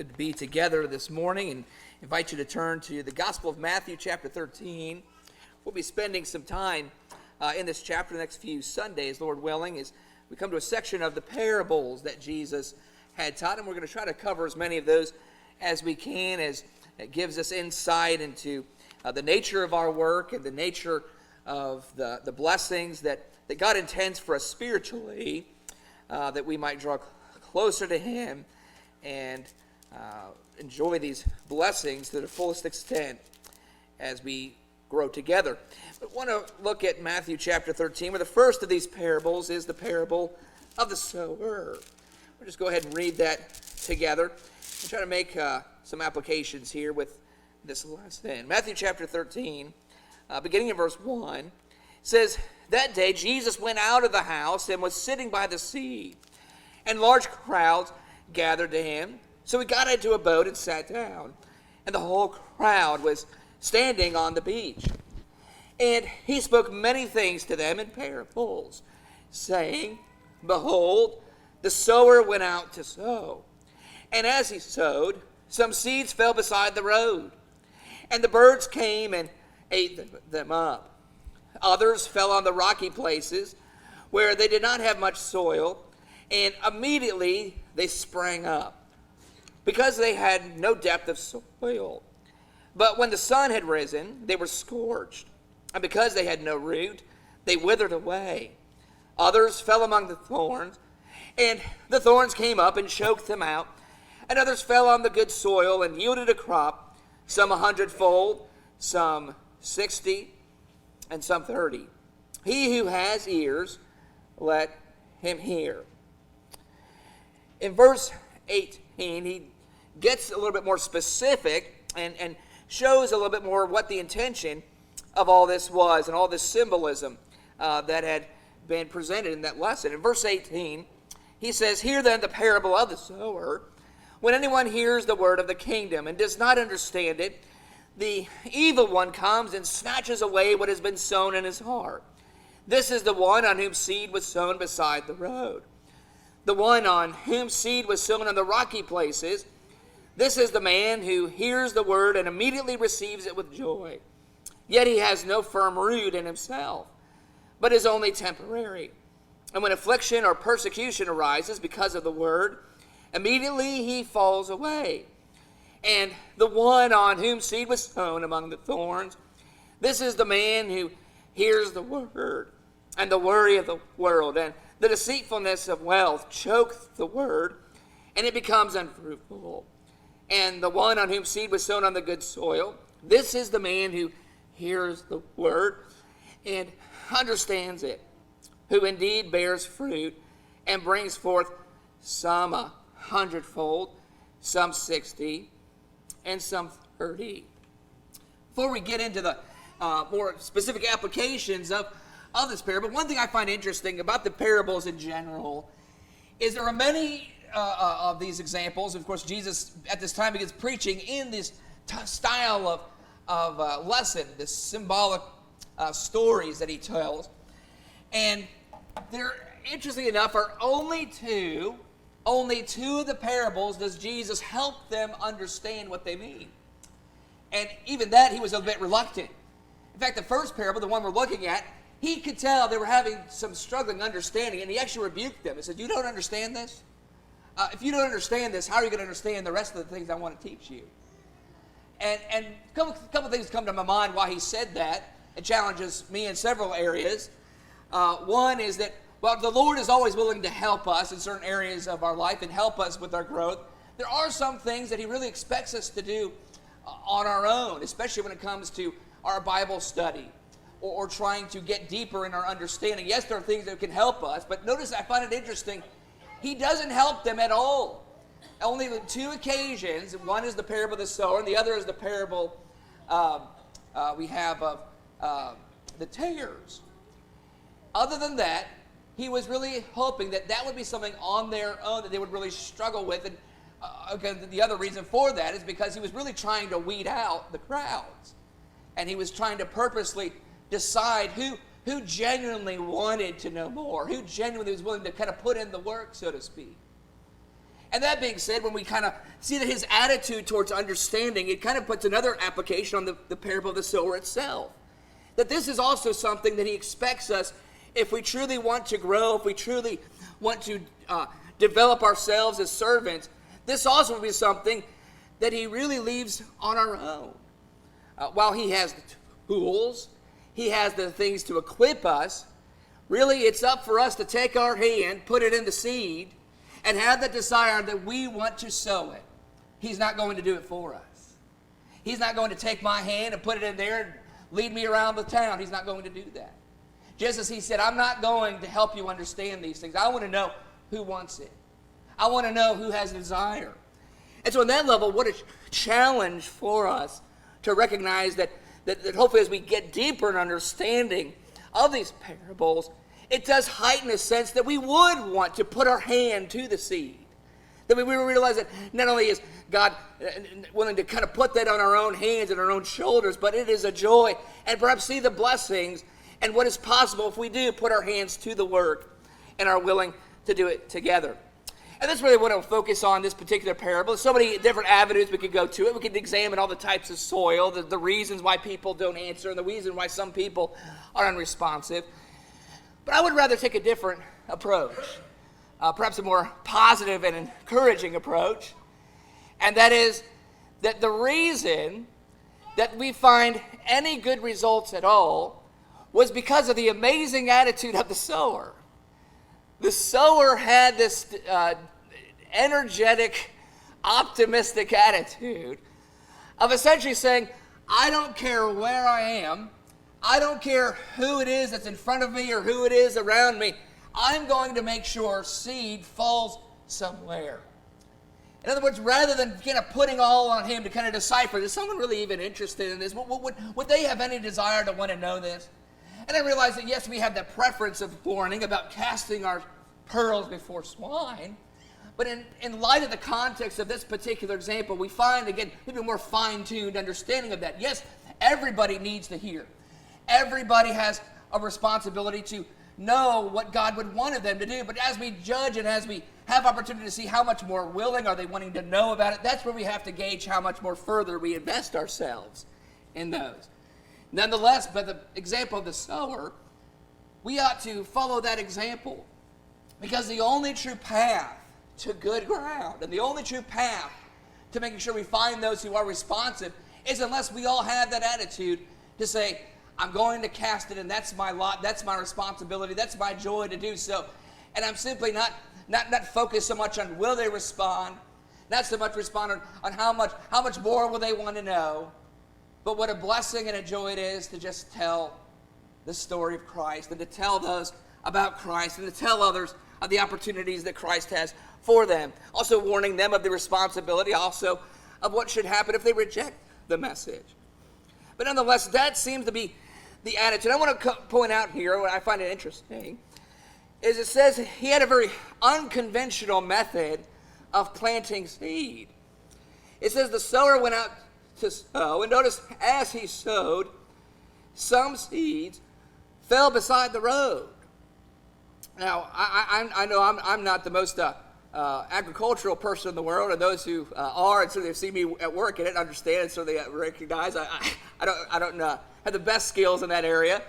Good to be together this morning and invite you to turn to the Gospel of Matthew chapter 13. We'll be spending some time in this chapter the next few Sundays, Lord willing, as we come to a section of the parables that Jesus had taught, and we're going to try to cover as many of those as we can, as it gives us insight into the nature of our work and the nature of the blessings that God intends for us spiritually, that we might draw closer to Him and enjoy these blessings to the fullest extent as we grow together. But I want to look at Matthew chapter 13, where the first of these parables is the parable of the sower. We'll just go ahead and read that together and try to make some applications here with this lesson. Matthew chapter 13, beginning in verse 1, says, "That day Jesus went out of the house and was sitting by the sea, and large crowds gathered to him. So he got into a boat and sat down, and the whole crowd was standing on the beach. And he spoke many things to them in parables, saying, Behold, the sower went out to sow. And as he sowed, some seeds fell beside the road, and the birds came and ate them up. Others fell on the rocky places, where they did not have much soil, and immediately they sprang up, because they had no depth of soil. But when the sun had risen, they were scorched, and because they had no root, they withered away. Others fell among the thorns, and the thorns came up and choked them out. And others fell on the good soil and yielded a crop, some 100-fold, some 60, and some 30. He who has ears, let him hear." In verse 18, he gets a little bit more specific and shows a little bit more what the intention of all this was and all this symbolism that had been presented in that lesson. In verse 18, he says, "Hear then the parable of the sower. When anyone hears the word of the kingdom and does not understand it, the evil one comes and snatches away what has been sown in his heart. This is the one on whom seed was sown beside the road. The one on whom seed was sown on the rocky places, this is the man who hears the word and immediately receives it with joy. Yet he has no firm root in himself, but is only temporary. And when affliction or persecution arises because of the word, immediately he falls away. And the one on whom seed was sown among the thorns, this is the man who hears the word, and the worry of the world and the deceitfulness of wealth choke the word, and it becomes unfruitful. And the one on whom seed was sown on the good soil, this is the man who hears the word and understands it, who indeed bears fruit and brings forth some 100-fold, some 60, and some 30. Before we get into the more specific applications of this parable, one thing I find interesting about the parables in general is there are many of these examples. Of course, Jesus at this time begins preaching in this style of lesson, this symbolic stories that he tells. And there, interestingly enough, are only two of the parables does Jesus help them understand what they mean. And even that, he was a bit reluctant. In fact, the first parable, the one we're looking at, he could tell they were having some struggling understanding, and he actually rebuked them. He said, "You don't understand this? If you don't understand this, how are you going to understand the rest of the things I want to teach you?" And a couple of things come to my mind why he said that. It challenges me in several areas. One is that, well, the Lord is always willing to help us in certain areas of our life and help us with our growth. There are some things that he really expects us to do on our own, especially when it comes to our Bible study or trying to get deeper in our understanding. Yes, there are things that can help us, but notice I find it interesting, he doesn't help them at all. Only two occasions. One is the parable of the sower, and the other is the parable we have of the tares. Other than that, he was really hoping that would be something on their own that they would really struggle with. And again, the other reason for that is because he was really trying to weed out the crowds. And he was trying to purposely decide who genuinely wanted to know more, who genuinely was willing to kind of put in the work, so to speak. And that being said, when we kind of see that his attitude towards understanding, it kind of puts another application on the parable of the sower itself. That this is also something that he expects us, if we truly want to grow, if we truly want to develop ourselves as servants, this also will be something that he really leaves on our own. While he has the tools, he has the things to equip us, really it's up for us to take our hand, put it in the seed, and have the desire that we want to sow it. He's not going to do it for us. He's not going to take my hand and put it in there and lead me around the town. He's not going to do that. Just as he said, I'm not going to help you understand these things. I want to know who wants it. I want to know who has a desire. And so on that level, what a challenge for us to recognize that hopefully as we get deeper in understanding of these parables, it does heighten a sense that we would want to put our hand to the seed. That we realize that not only is God willing to kind of put that on our own hands and our own shoulders, but it is a joy and perhaps see the blessings and what is possible if we do put our hands to the work and are willing to do it together. And that's really what I'll focus on this particular parable. There's so many different avenues we could go to it. We could examine all the types of soil, the reasons why people don't answer, and the reason why some people are unresponsive. But I would rather take a different approach, perhaps a more positive and encouraging approach. And that is that the reason that we find any good results at all was because of the amazing attitude of the sower. The sower had this energetic, optimistic attitude of essentially saying, I don't care where I am, I don't care who it is that's in front of me or who it is around me, I'm going to make sure seed falls somewhere. In other words, rather than kind of putting all on him to kind of decipher, is someone really even interested in this? Would they have any desire to want to know this? And I realize that yes, we have that preference of warning about casting our pearls before swine. But in light of the context of this particular example, we find, again, maybe a more fine-tuned understanding of that. Yes, everybody needs to hear. Everybody has a responsibility to know what God would want of them to do. But as we judge and as we have opportunity to see how much more willing are they wanting to know about it, that's where we have to gauge how much more further we invest ourselves in those. Nonetheless, by the example of the sower, we ought to follow that example, because the only true path to good ground and the only true path to making sure we find those who are responsive is unless we all have that attitude to say, I'm going to cast it, and that's my lot, that's my responsibility, that's my joy to do so. And I'm simply not focused so much on will they respond, not so much respond on how much more will they want to know, but what a blessing and a joy it is to just tell the story of Christ and to tell those about Christ and to tell others of the opportunities that Christ has for them. Also warning them of the responsibility also of what should happen if they reject the message. But nonetheless, that seems to be the attitude. I want to point out here, what I find it interesting, is it says he had a very unconventional method of planting seed. It says the sower went out to sow, and notice as he sowed, some seeds fell beside the road. Now, I know I'm not the most agricultural person in the world, and those who are, and so they see me at work in it, understand, and so they recognize I don't have the best skills in that area.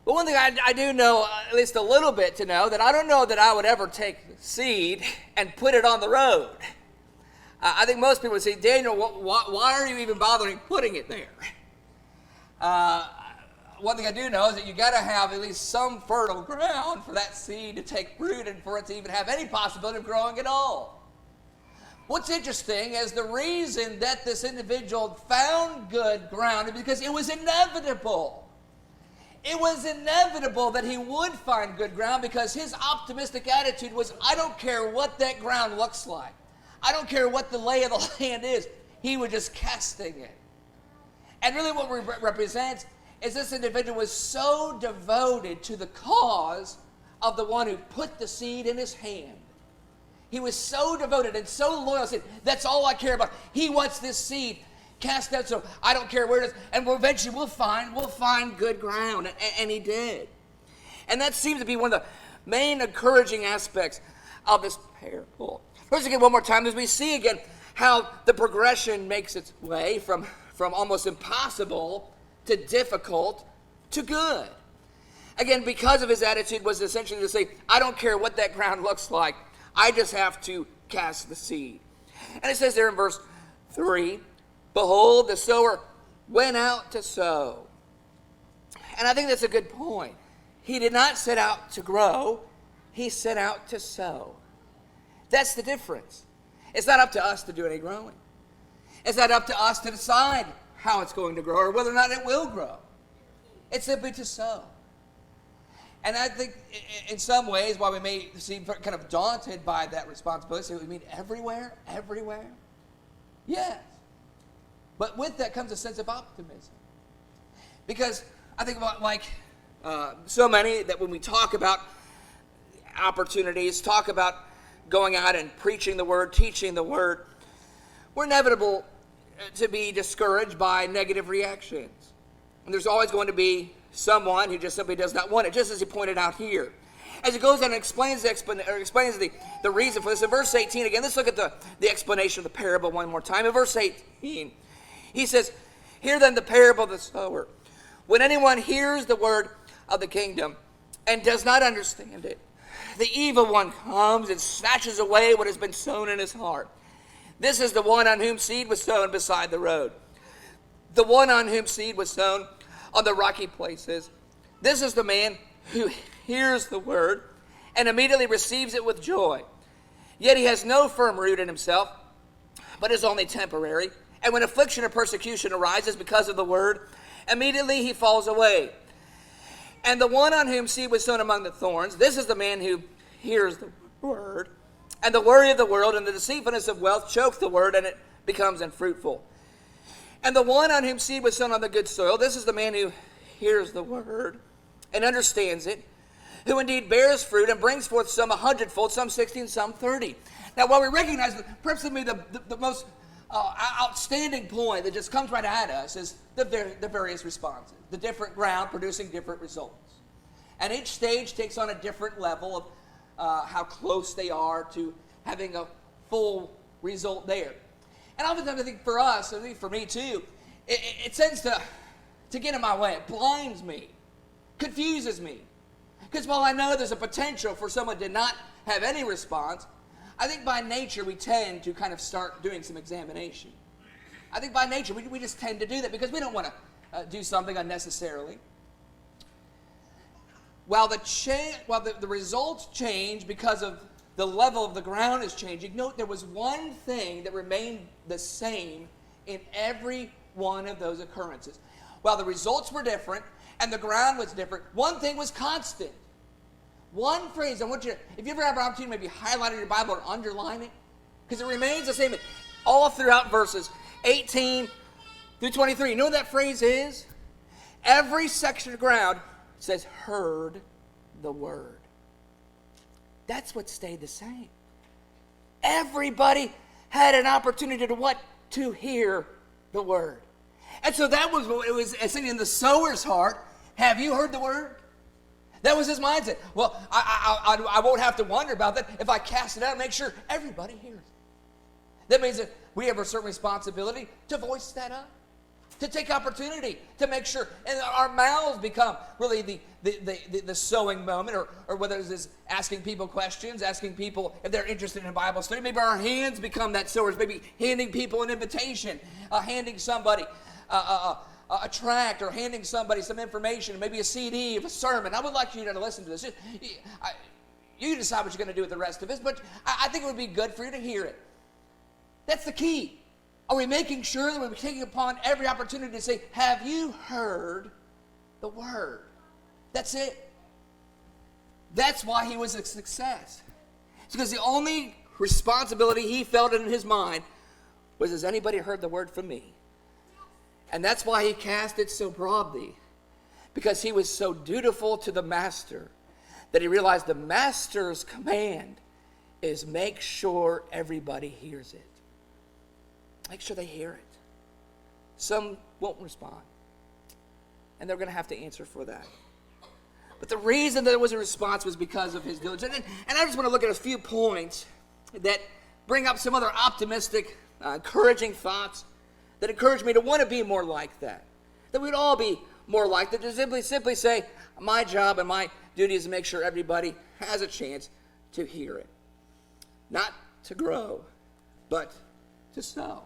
But one thing I do know, at least a little bit to know, that I don't know that I would ever take seed and put it on the road. I think most people would say, Daniel, why are you even bothering putting it there? One thing I do know is that you got to have at least some fertile ground for that seed to take root and for it to even have any possibility of growing at all. What's interesting is the reason that this individual found good ground is because it was inevitable. It was inevitable that he would find good ground because his optimistic attitude was, I don't care what that ground looks like. I don't care what the lay of the land is. He was just casting it. And really what it represents is this individual was so devoted to the cause of the one who put the seed in his hand. He was so devoted and so loyal. Said, that's all I care about. He wants this seed cast out, so I don't care where it is. And eventually we'll find good ground. And he did. And that seems to be one of the main encouraging aspects of this parable. First again, one more time, as we see again how the progression makes its way from almost impossible to difficult to good. Again, because of his attitude was essentially to say, I don't care what that ground looks like. I just have to cast the seed. And it says there in verse 3, behold, the sower went out to sow. And I think that's a good point. He did not set out to grow. He set out to sow. That's the difference. It's not up to us to do any growing. It's not up to us to decide how it's going to grow or whether or not it will grow. It's simply to sow. And I think in some ways, while we may seem kind of daunted by that responsibility, say, we mean everywhere? Everywhere? Yes. But with that comes a sense of optimism. Because I think about so many that when we talk about opportunities, talk about going out and preaching the word, teaching the word, we're inevitable to be discouraged by negative reactions. And there's always going to be someone who just simply does not want it, just as he pointed out here. As he goes on and explains the reason for this, in verse 18, again, let's look at the explanation of the parable one more time. In verse 18, he says, hear then the parable of the sower. When anyone hears the word of the kingdom and does not understand it, the evil one comes and snatches away what has been sown in his heart. This is the one on whom seed was sown beside the road. The one on whom seed was sown on the rocky places. This is the man who hears the word and immediately receives it with joy. Yet he has no firm root in himself, but is only temporary. And when affliction or persecution arises because of the word, immediately he falls away. And the one on whom seed was sown among the thorns, this is the man who hears the word, and the worry of the world and the deceitfulness of wealth choke the word, and it becomes unfruitful. And the one on whom seed was sown on the good soil, this is the man who hears the word and understands it, who indeed bears fruit and brings forth some 100-fold, some 60, and some 30. Now, while we recognize that perhaps the most outstanding point that just comes right at us is the various responses, the different ground producing different results. And each stage takes on a different level of how close they are to having a full result there. And oftentimes I think for us, I think for me too, it tends to get in my way. It blinds me, confuses me. Because while I know there's a potential for someone to not have any response, I think by nature we tend to kind of start doing some examination. I think by nature we just tend to do that because we don't want to do something unnecessarily. While the results change because of the level of the ground is changing, note there was one thing that remained the same in every one of those occurrences. While the results were different and the ground was different, one thing was constant. One phrase, I want you to, if you ever have an opportunity, maybe highlight in your Bible or underline it, because it remains the same all throughout verses 18 through 23. You know what that phrase is? Every section of ground says, heard the word. That's what stayed the same. Everybody had an opportunity to what? To hear the word. And so that was what it was sitting in the sower's heart. Have you heard the word? That was his mindset. Well, I won't have to wonder about that if I cast it out and make sure everybody hears it. That means that we have a certain responsibility to voice that up, to take opportunity, to make sure, and our mouths become really the sowing moment, or whether it's asking people questions, asking people if they're interested in a Bible study. Maybe our hands become that sowers, maybe handing people an invitation, handing somebody a tract, or handing somebody some information, maybe a CD of a sermon. I would like you to listen to this. You decide what you're going to do with the rest of it, but I think it would be good for you to hear it. That's the key. Are we making sure that we're taking upon every opportunity to say, have you heard the word? That's it. That's why he was a success. It's because the only responsibility he felt in his mind was, has anybody heard the word from me? And that's why he cast it so broadly, because he was so dutiful to the master that he realized the master's command is make sure everybody hears it. Make sure they hear it. Some won't respond, and they're going to have to answer for that. But the reason that there was a response was because of his diligence. And I just want to look at a few points that bring up some other optimistic, encouraging thoughts that encourage me to want to be more like that. That we'd all be more like that. To simply say, my job and my duty is to make sure everybody has a chance to hear it. Not to grow, but to sow.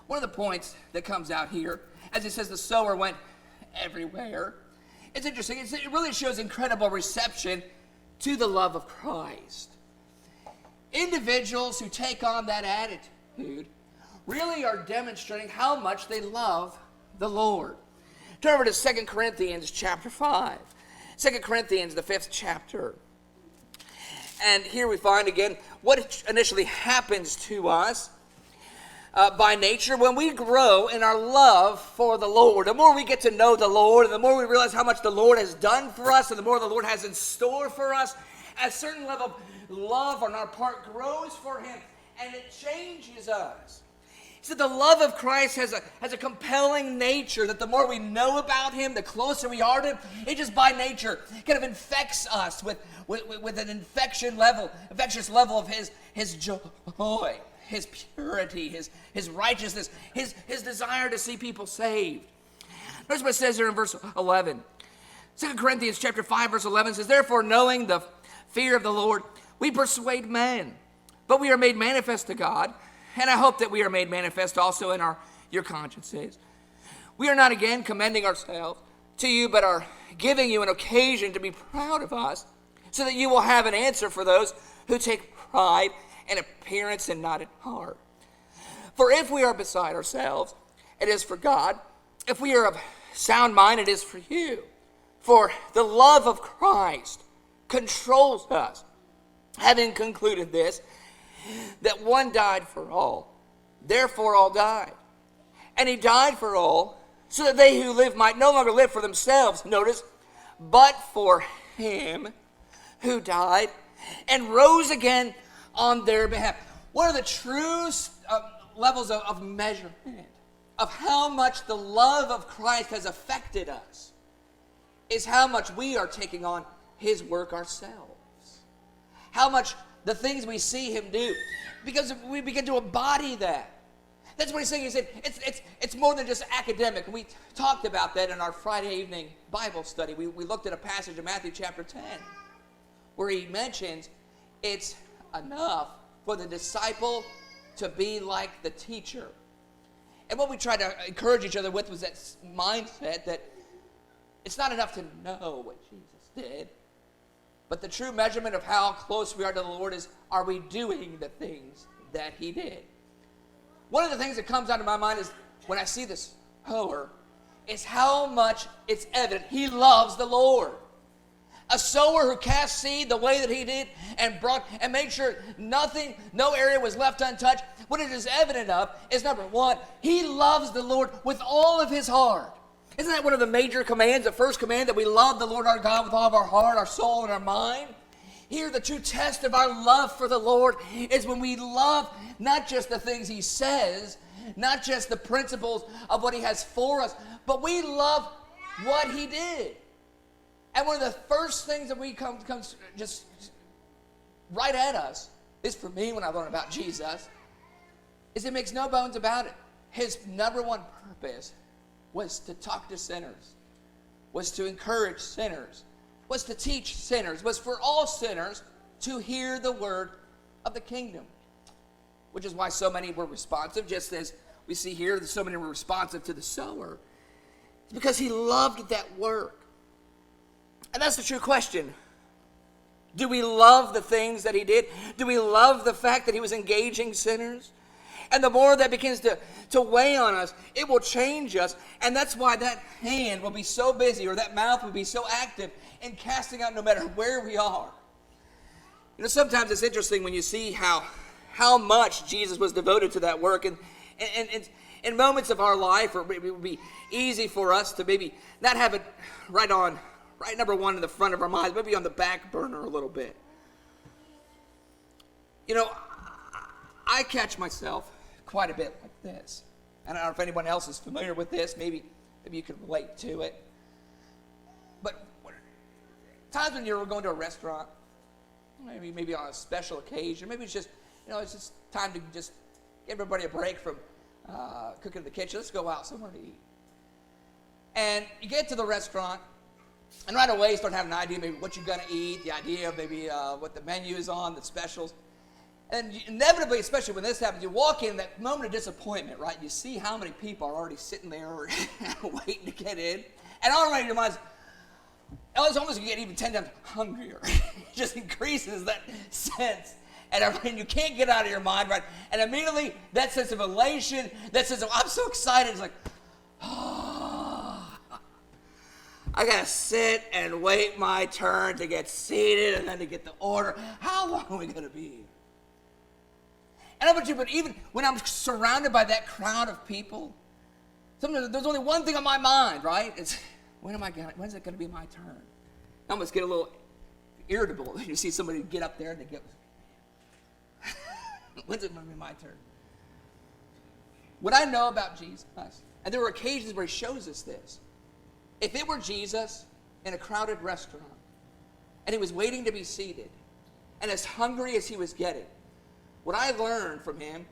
One of the points that comes out here, as it says the sower went everywhere, it's interesting. It really shows incredible reception to the love of Christ. Individuals who take on that attitude really are demonstrating how much they love the Lord. Turn over to 2 Corinthians chapter 5. 2 Corinthians, the 5th chapter. And here we find again what initially happens to us by nature when we grow in our love for the Lord. The more we get to know the Lord, and the more we realize how much the Lord has done for us, and the more the Lord has in store for us, a certain level of love on our part grows for Him, and it changes us. So the love of Christ has a compelling nature that the more we know about Him, the closer we are to Him, it just by nature kind of infects us with an infectious level of His joy, His purity, His righteousness, His desire to see people saved. Notice what it says here in verse 11. 2 Corinthians chapter 5, verse 11 says, "Therefore, knowing the fear of the Lord, we persuade men, but we are made manifest to God. And I hope that we are made manifest also in your consciences. We are not again commending ourselves to you, but are giving you an occasion to be proud of us, so that you will have an answer for those who take pride in appearance and not in heart. For if we are beside ourselves, it is for God. If we are of sound mind, it is for you. For the love of Christ controls us, having concluded this, that one died for all, therefore all died. And He died for all, so that they who live might no longer live for themselves, notice, but for Him who died and rose again on their behalf. What are the true levels of measurement of how much the love of Christ has affected us is how much we are taking on His work ourselves. How much the things we see Him do, because we begin to embody that. That's what He's saying. He said it's more than just academic. And we talked about that in our Friday evening Bible study. We looked at a passage in Matthew chapter 10 where He mentions it's enough for the disciple to be like the teacher. And what we tried to encourage each other with was that mindset that it's not enough to know what Jesus did, but the true measurement of how close we are to the Lord is, are we doing the things that He did? One of the things that comes out of my mind is when I see this sower, is how much it's evident he loves the Lord. A sower who cast seed the way that he did and made sure no area was left untouched. What it is evident of is, number one, he loves the Lord with all of his heart. Isn't that one of the major commands, the first command, that we love the Lord our God with all of our heart, our soul, and our mind? Here, the true test of our love for the Lord is when we love not just the things He says, not just the principles of what He has for us, but we love what He did. And one of the first things that comes just right at us, is for me when I learn about Jesus, is it makes no bones about it. His number one purpose was to talk to sinners, was to encourage sinners, was to teach sinners, was for all sinners to hear the word of the kingdom. Which is why so many were responsive, just as we see here that so many were responsive to the sower. It's because he loved that work. And that's the true question. Do we love the things that he did? Do we love the fact that he was engaging sinners? And the more that begins to weigh on us, it will change us. And that's why that hand will be so busy, or that mouth will be so active in casting out no matter where we are. You know, sometimes it's interesting when you see how much Jesus was devoted to that work. And in moments of our life, or it would be easy for us to maybe not have it right number one in the front of our minds, maybe on the back burner a little bit. You know, I catch myself quite a bit like this. I don't know if anyone else is familiar with this. Maybe you can relate to it. But times when you're going to a restaurant, maybe on a special occasion, maybe it's just, it's just time to just give everybody a break from cooking in the kitchen. Let's go out somewhere to eat. And you get to the restaurant, and right away you start having an idea maybe what you're going to eat, the idea of maybe what the menu is on, the specials. And inevitably, especially when this happens, you walk in, that moment of disappointment, right? You see how many people are already sitting there waiting to get in. And already your mind's, it's almost you get even 10 times hungrier. It just increases that sense. And you can't get out of your mind, right? And immediately, that sense of elation, that sense of, I'm so excited, it's like, I got to sit and wait my turn to get seated and then to get the order. How long are we going to be here? And I bet you, but even when I'm surrounded by that crowd of people, sometimes there's only one thing on my mind, right? It's, when's it going to be my turn? I almost get a little irritable when you see somebody get up there and they get, when's it going to be my turn? What I know about Jesus, and there were occasions where he shows us this. If it were Jesus in a crowded restaurant, and he was waiting to be seated, and as hungry as he was getting, what I learned from him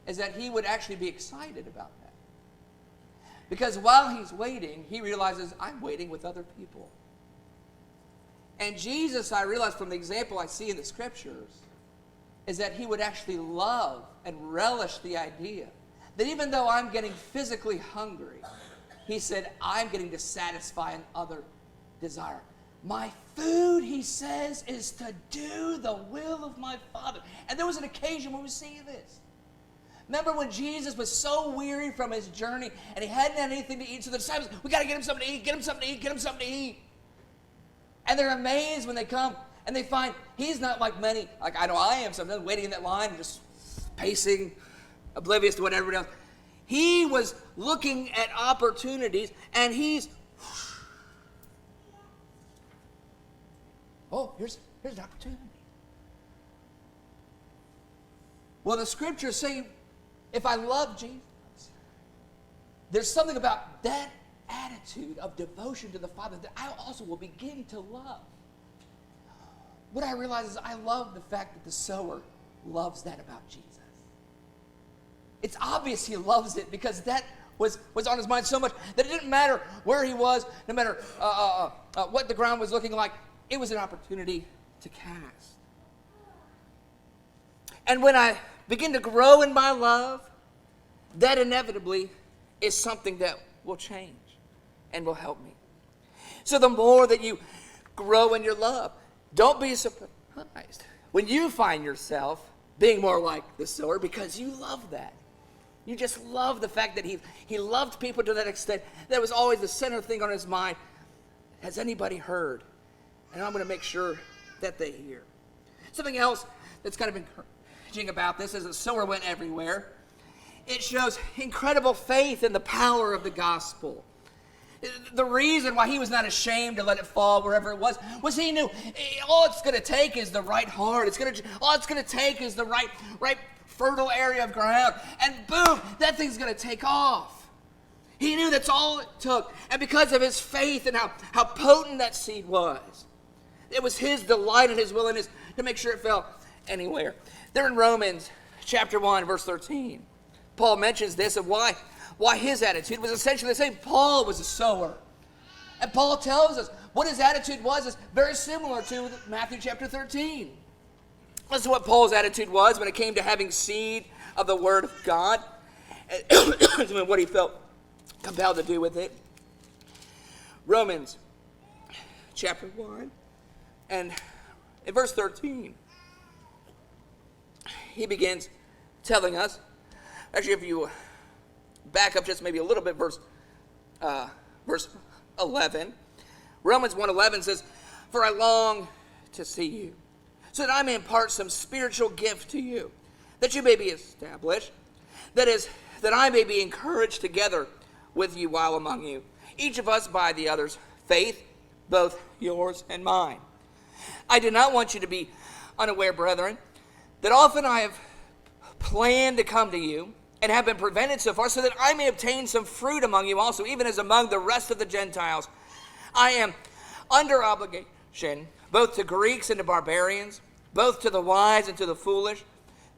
is that he would actually be excited about that. Because while he's waiting, he realizes, I'm waiting with other people. And Jesus, I realize from the example I see in the scriptures, is that he would actually love and relish the idea that even though I'm getting physically hungry, he said, I'm getting to satisfy another desire. My food, he says, is to do the will of my Father. And there was an occasion when we see this. Remember when Jesus was so weary from his journey and he hadn't had anything to eat, so the disciples, we got to get him something to eat, get him something to eat, get him something to eat. And they're amazed when they come and they find he's not like many, like I know I am sometimes, waiting in that line and just pacing, oblivious to what everybody else. He was looking at opportunities and he's, here's an opportunity. Well, the scriptures say, if I love Jesus, there's something about that attitude of devotion to the Father that I also will begin to love. What I realize is I love the fact that the sower loves that about Jesus. It's obvious he loves it because that was on his mind so much that it didn't matter where he was, no matter what the ground was looking like. It was an opportunity to cast. And when I begin to grow in my love, that inevitably is something that will change and will help me. So the more that you grow in your love, don't be surprised when you find yourself being more like the sower because you love that. You just love the fact that he loved people to that extent. That was always the center thing on his mind. Has anybody heard? And I'm going to make sure that they hear. Something else that's kind of encouraging about this is the sower went everywhere. It shows incredible faith in the power of the gospel. The reason why he was not ashamed to let it fall wherever it was he knew all it's going to take is the right heart. All it's going to take is the right fertile area of ground. And boom, that thing's going to take off. He knew that's all it took. And because of his faith and how potent that seed was, it was his delight and his willingness to make sure it fell anywhere. There in Romans chapter 1, verse 13, Paul mentions this of why his attitude was essentially the same. Paul was a sower. And Paul tells us what his attitude was is very similar to Matthew chapter 13. Listen to what Paul's attitude was when it came to having seed of the word of God. And what he felt compelled to do with it. Romans chapter 1 and in verse 13, he begins telling us, actually if you back up just maybe a little bit, verse 11. Romans 1:11 says, "For I long to see you, so that I may impart some spiritual gift to you, that you may be established. That is, that I may be encouraged together with you while among you, each of us by the other's faith, both yours and mine. I do not want you to be unaware, brethren, that often I have planned to come to you, and have been prevented so far, so that I may obtain some fruit among you also, even as among the rest of the Gentiles. I am under obligation both to Greeks and to barbarians, both to the wise and to the foolish.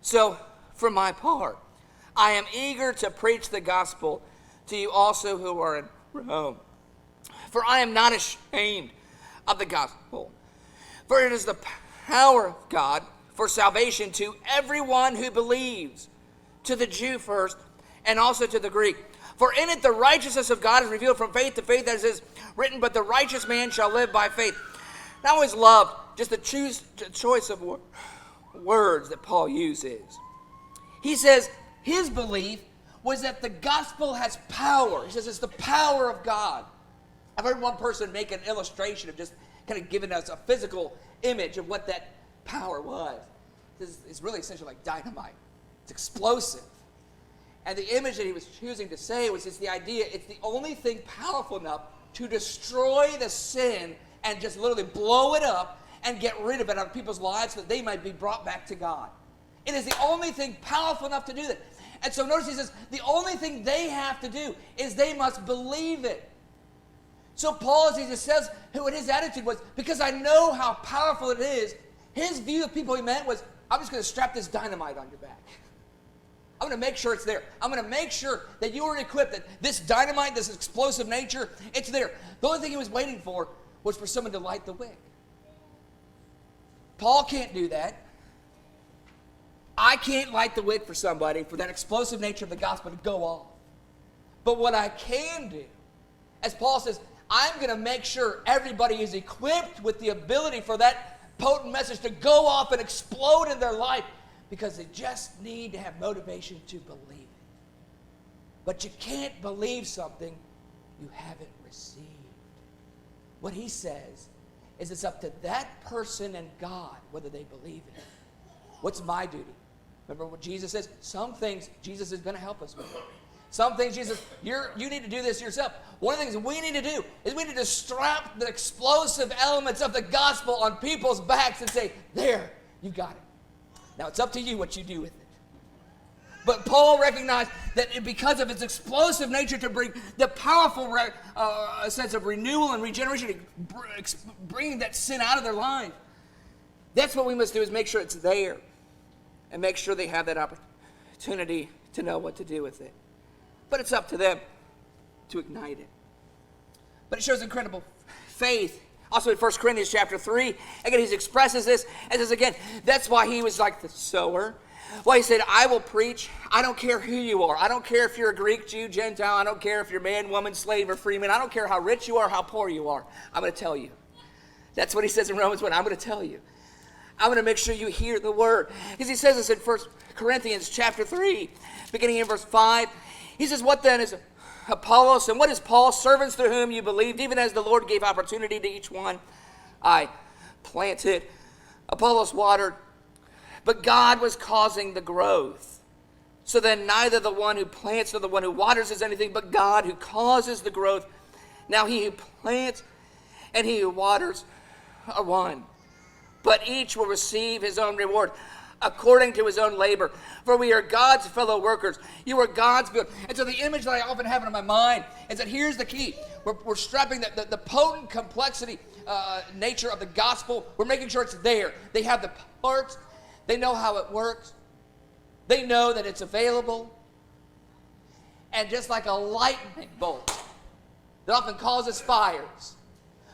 So, for my part, I am eager to preach the gospel to you also who are in Rome. For I am not ashamed of the gospel, for it is the power of God for salvation to everyone who believes, to the Jew first, and also to the Greek. For in it the righteousness of God is revealed from faith to faith, as is written, but the righteous man shall live by faith. And I always love just the choice of words that Paul uses. He says his belief was that the gospel has power. He says it's the power of God. I've heard one person make an illustration of just kind of giving us a physical image of what that power was. It's really essentially like dynamite. It's explosive. And the image that he was choosing to say was just the idea, it's the only thing powerful enough to destroy the sin and just literally blow it up and get rid of it out of people's lives so that they might be brought back to God. It is the only thing powerful enough to do that. And so notice he says, the only thing they have to do is they must believe it. So Paul, as he just says, what his attitude was, because I know how powerful it is, his view of people he meant was, I'm just going to strap this dynamite on your back. I'm going to make sure it's there. I'm going to make sure that you are equipped, that this dynamite, this explosive nature, it's there. The only thing he was waiting for was for someone to light the wick. Paul can't do that. I can't light the wick for somebody for that explosive nature of the gospel to go off. But what I can do, as Paul says, I'm going to make sure everybody is equipped with the ability for that potent message to go off and explode in their life, because they just need to have motivation to believe it. But you can't believe something you haven't received. What he says is it's up to that person and God whether they believe it. What's my duty? Remember what Jesus says? Some things Jesus is going to help us with. Some things Jesus, you need to do this yourself. One of the things we need to do is we need to strap the explosive elements of the gospel on people's backs and say, there, you got it. Now it's up to you what you do with it. But Paul recognized that because of its explosive nature to bring the powerful sense of renewal and regeneration, bringing that sin out of their life, that's what we must do, is make sure it's there and make sure they have that opportunity to know what to do with it. But it's up to them to ignite it. But it shows incredible faith. Also in 1 Corinthians chapter 3, again, he expresses this and says again, that's why he was like the sower. Why he said, I will preach. I don't care who you are. I don't care if you're a Greek, Jew, Gentile. I don't care if you're man, woman, slave, or freeman. I don't care how rich you are, how poor you are. I'm going to tell you. That's what he says in Romans 1. I'm going to tell you. I'm going to make sure you hear the word. Because he says this in 1 Corinthians chapter 3, beginning in verse 5. He says, what then is Apollos, and what is Paul? Servants through whom you believed, even as the Lord gave opportunity to each one. I planted, Apollos watered, but God was causing the growth. So then neither the one who plants nor the one who waters is anything, but God who causes the growth. Now he who plants and he who waters are one, but each will receive his own reward according to his own labor. For we are God's fellow workers. You are God's build. And so the image that I often have in my mind is that here's the key. We're strapping the potent complexity nature of the gospel. We're making sure it's there. They have the parts. They know how it works. They know that it's available. And just like a lightning bolt that often causes fires,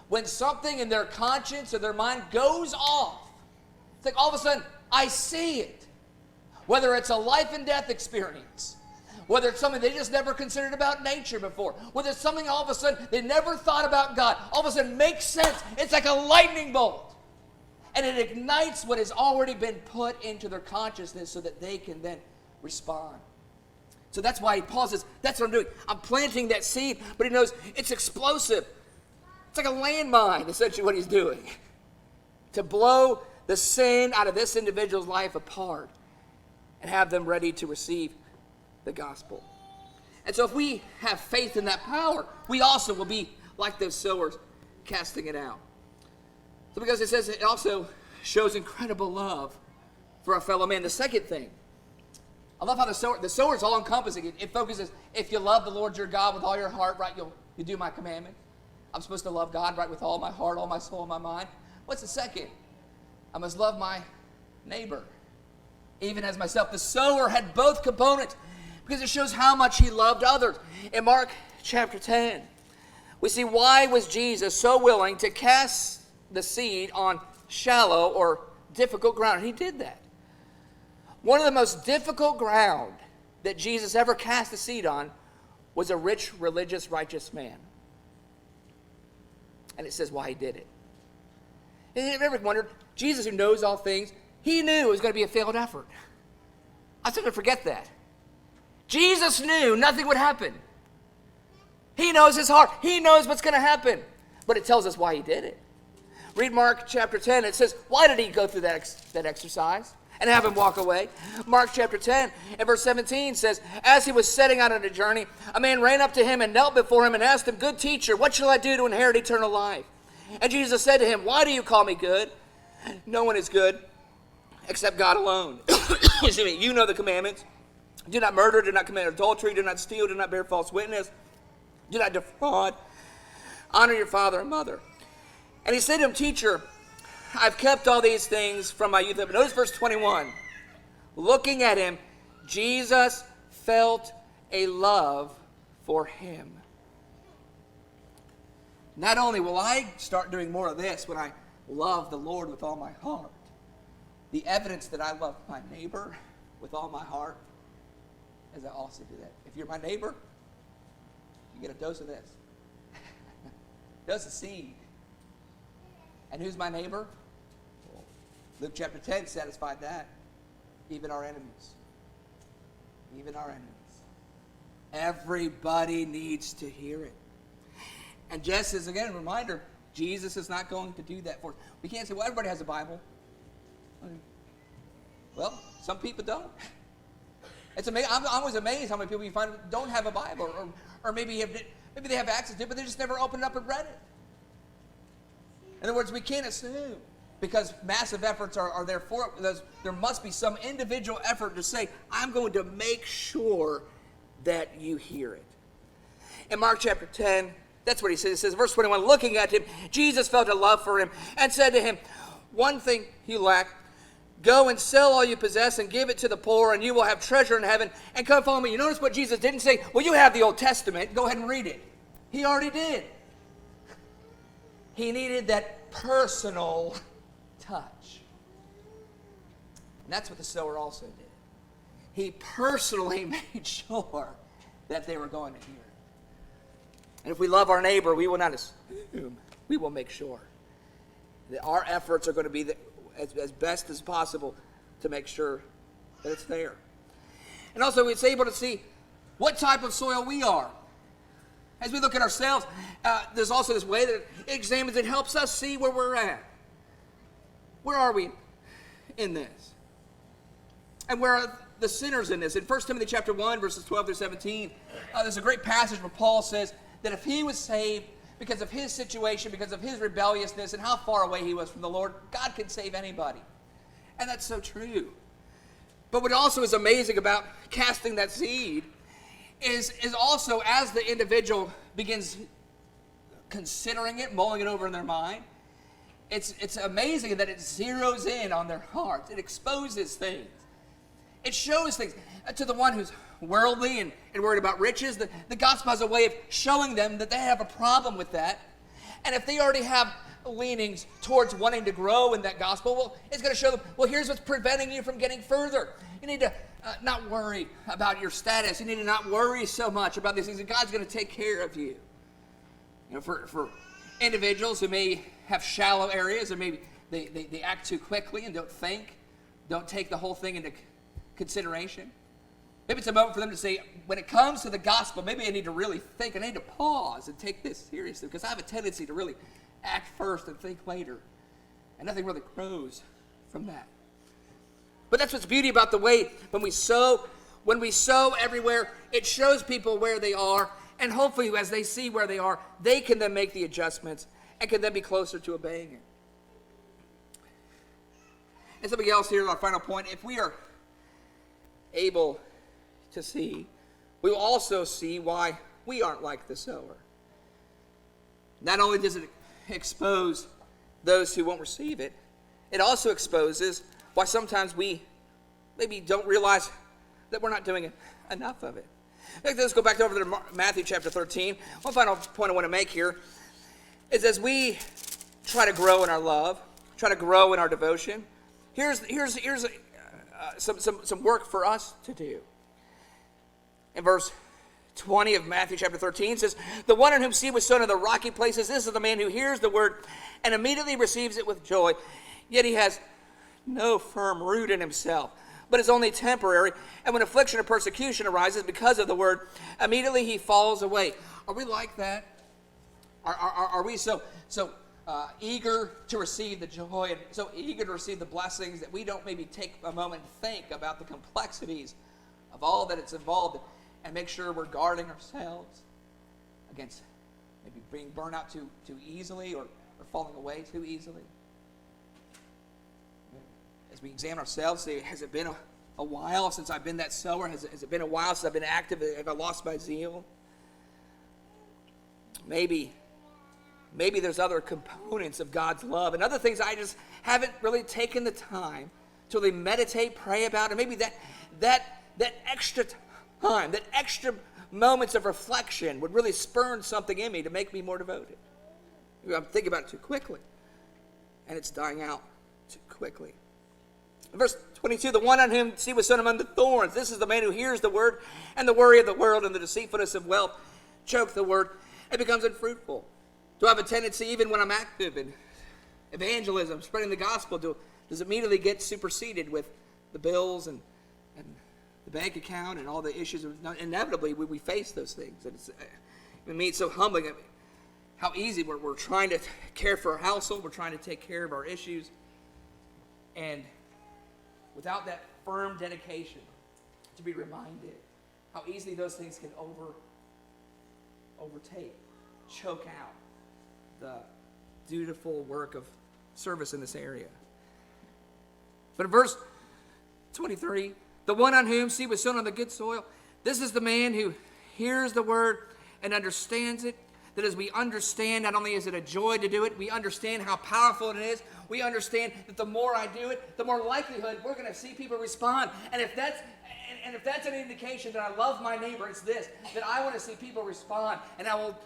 when something in their conscience or their mind goes off, it's like all of a sudden, I see it. Whether it's a life and death experience, whether it's something they just never considered about nature before, whether it's something all of a sudden they never thought about God, all of a sudden makes sense. It's like a lightning bolt. And it ignites what has already been put into their consciousness so that they can then respond. So that's why Paul says, that's what I'm doing. I'm planting that seed, but he knows it's explosive. It's like a landmine, essentially what he's doing. To blow the sin out of this individual's life apart and have them ready to receive the gospel. And so if we have faith in that power, we also will be like those sowers casting it out. So because it says it also shows incredible love for a fellow man. The second thing, I love how the sower is all encompassing. It focuses, if you love the Lord your God with all your heart, right, you'll do my commandment. I'm supposed to love God, right, with all my heart, all my soul, and my mind. What's the second? I must love my neighbor, even as myself. The sower had both components because it shows how much he loved others. In Mark chapter 10, we see why was Jesus so willing to cast the seed on shallow or difficult ground. He did that. One of the most difficult ground that Jesus ever cast a seed on was a rich, religious, righteous man. And it says why he did it. And have you ever wondered, Jesus who knows all things, he knew it was going to be a failed effort. I still don't forget that. Jesus knew nothing would happen. He knows his heart. He knows what's going to happen. But it tells us why he did it. Read Mark chapter 10. It says, why did he go through that exercise and have him walk away? Mark chapter 10 and verse 17 says, as he was setting out on a journey, a man ran up to him and knelt before him and asked him, good teacher, what shall I do to inherit eternal life? And Jesus said to him, why do you call me good? No one is good except God alone. Excuse me. You know the commandments. Do not murder, do not commit adultery, do not steal, do not bear false witness, do not defraud, honor your father and mother. And he said to him, teacher, I've kept all these things from my youth. But notice verse 21. Looking at him, Jesus felt a love for him. Not only will I start doing more of this when I love the Lord with all my heart, the evidence that I love my neighbor with all my heart is I also do that. If you're my neighbor, you get a dose of this. Dose of seed. And who's my neighbor? Well, Luke chapter 10 satisfied that. Even our enemies. Even our enemies. Everybody needs to hear it. And just as, again, a reminder, Jesus is not going to do that for us. We can't say, well, everybody has a Bible. Well, some people don't. It's amazing. I'm always amazed how many people you find don't have a Bible, or maybe they have access to it, but they just never opened it up and read it. In other words, we can't assume because massive efforts are there for it. There must be some individual effort to say, I'm going to make sure that you hear it. In Mark chapter 10, that's what he says. It says, verse 21, looking at him, Jesus felt a love for him and said to him, one thing you lack, go and sell all you possess and give it to the poor, and you will have treasure in heaven, and come follow me. You notice what Jesus didn't say, well, you have the Old Testament, go ahead and read it. He already did. He needed that personal touch. And that's what the sower also did. He personally made sure that they were going to hear it. And if we love our neighbor, we will not assume, we will make sure that our efforts are going to be as best as possible to make sure that it's there. And also, it's able to see what type of soil we are. As we look at ourselves, there's also this way that it examines and helps us see where we're at. Where are we in this? And where are the sinners in this? In 1 Timothy chapter 1, verses 12 through 17, there's a great passage where Paul says that if he was saved because of his situation, because of his rebelliousness and how far away he was from the Lord, God can save anybody. And that's so true. But what also is amazing about casting that seed is also as the individual begins considering it, mulling it over in their mind, it's amazing that it zeroes in on their hearts. It exposes things. It shows things. To the one who's worldly and worried about riches, the gospel has a way of showing them that they have a problem with that. And if they already have leanings towards wanting to grow in that gospel, well, it's going to show them, well, here's what's preventing you from getting further. You need to not worry about your status. You need to not worry so much about these things. And God's going to take care of you. You know, for individuals who may have shallow areas, or maybe they act too quickly and don't take the whole thing into consideration. Maybe it's a moment for them to say, when it comes to the gospel, maybe I need to really think. I need to pause and take this seriously, because I have a tendency to really act first and think later. And nothing really grows from that. But that's what's beauty about the way when we sow everywhere, it shows people where they are. And hopefully as they see where they are, they can then make the adjustments and can then be closer to obeying it. And something else here, our final point, if we are able to see, we will also see why we aren't like the sower. Not only does it expose those who won't receive it. It also exposes why sometimes we maybe don't realize that we're not doing enough of it. Let's go back over to Matthew chapter 13. One final point I want to make here is as we try to grow in our love, try to grow in our devotion, here's some work for us to do. In verse 20 of Matthew chapter 13 says, "The one in whom seed was sown in the rocky places, this is the man who hears the word and immediately receives it with joy. Yet he has no firm root in himself, but is only temporary. And when affliction or persecution arises because of the word, immediately he falls away." Are we like that? Are we so eager to receive the joy and so eager to receive the blessings that we don't maybe take a moment and think about the complexities of all that it's involved and make sure we're guarding ourselves against maybe being burned out too easily or falling away too easily? As we examine ourselves, say, has it been a while since I've been that sower? Has it been a while since I've been active? Have I lost my zeal? Maybe there's other components of God's love and other things I just haven't really taken the time to really meditate, pray about, and maybe that extra time, that extra moments of reflection would really spurn something in me to make me more devoted. I'm thinking about it too quickly, and it's dying out too quickly. In verse 22, "The one on whom seed was sown among the thorns, this is the man who hears the word, and the worry of the world and the deceitfulness of wealth choke the word, and becomes unfruitful." Do I have a tendency, even when I'm active in evangelism, spreading the gospel, does it immediately get superseded with the bills and the bank account and all the issues? Inevitably, we face those things. And it's so humbling how easy we're trying to care for our household, we're trying to take care of our issues, and without that firm dedication to be reminded how easily those things can overtake, choke out the dutiful work of service in this area. But in verse 23, "The one on whom seed was sown on the good soil, this is the man who hears the word and understands it." That as we understand, not only is it a joy to do it, we understand how powerful it is. We understand that the more I do it, the more likelihood we're going to see people respond. And if that's an indication that I love my neighbor, it's this, that I want to see people respond, and I will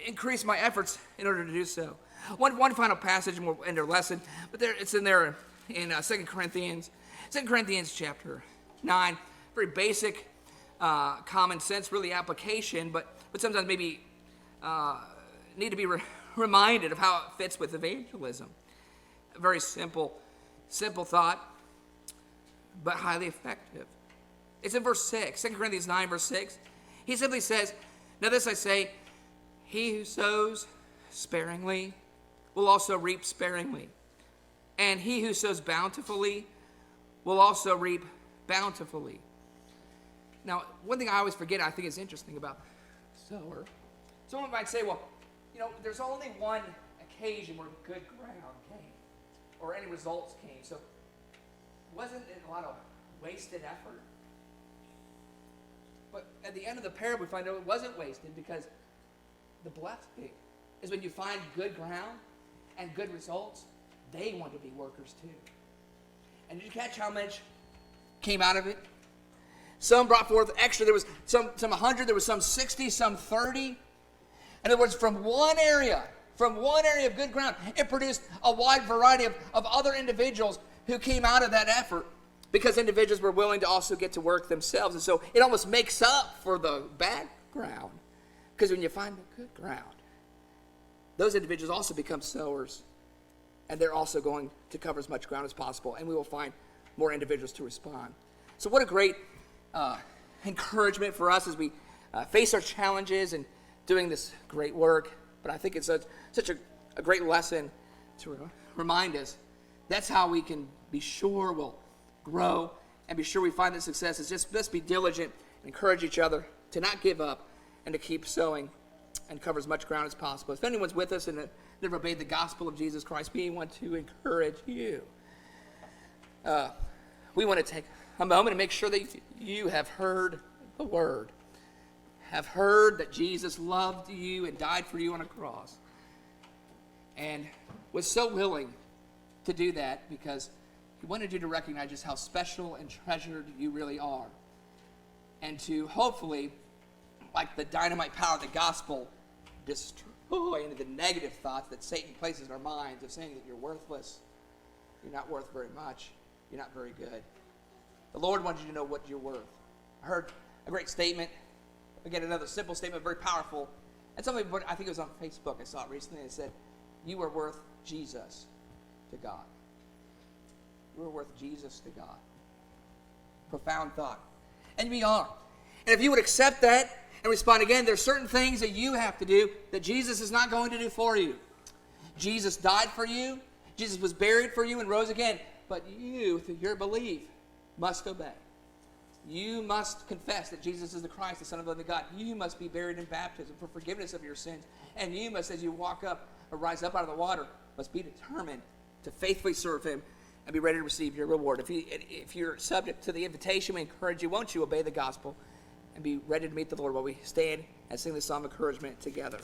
increase my efforts in order to do so. One final passage, and we'll end our lesson, but it's in there in 2 Corinthians chapter 9. Very basic, common sense, really application, but sometimes maybe need to be reminded of how it fits with evangelism. A very simple thought, but highly effective. It's in verse 6, 2 Corinthians 9, verse 6. He simply says, "Now this I say, he who sows sparingly will also reap sparingly. And he who sows bountifully will also reap bountifully." Now, one thing I always forget, I think is interesting about sower. Someone might say, well, there's only one occasion where good ground came, or any results came. So wasn't it a lot of wasted effort? But at the end of the parable, we find out it wasn't wasted, because the blessing is when you find good ground and good results, they want to be workers too. And did you catch how much came out of it? Some brought forth extra. There was some 100, there was some 60, some 30. In other words, from one area of good ground, it produced a wide variety of other individuals who came out of that effort, because individuals were willing to also get to work themselves. And so it almost makes up for the bad ground, because when you find the good ground, those individuals also become sowers, and they're also going to cover as much ground as possible, and we will find more individuals to respond. So what a great encouragement for us as we face our challenges and doing this great work. But I think it's such a great lesson to remind us that's how we can be sure we'll grow and be sure we find the success. Is just let's be diligent and encourage each other to not give up and to keep sowing and cover as much ground as possible. If anyone's with us and never obeyed the gospel of Jesus Christ, we want to encourage you. We want to take a moment and make sure that you have heard the word, have heard that Jesus loved you and died for you on a cross. and was so willing to do that because he wanted you to recognize just how special and treasured you really are. And to hopefully, like the dynamite power of the gospel, destroy any of the negative thoughts that Satan places in our minds of saying that you're worthless, you're not worth very much, you're not very good. The Lord wants you to know what you're worth. I heard a great statement, again, another simple statement, very powerful. And somebody, I think it was on Facebook, I saw it recently, and it said, you are worth Jesus to God. You are worth Jesus to God. Profound thought. And we are. And if you would accept that and respond again, there's certain things that you have to do that Jesus is not going to do for you. Jesus died for you. Jesus was buried for you and rose again. But you, through your belief, must obey. You must confess that Jesus is the Christ, the Son of the living God. You must be buried in baptism for forgiveness of your sins. And you must, as you walk up or rise up out of the water, must be determined to faithfully serve him and be ready to receive your reward. If you're subject to the invitation, we encourage you, won't you obey the gospel and be ready to meet the Lord while we stand and sing this song of encouragement together.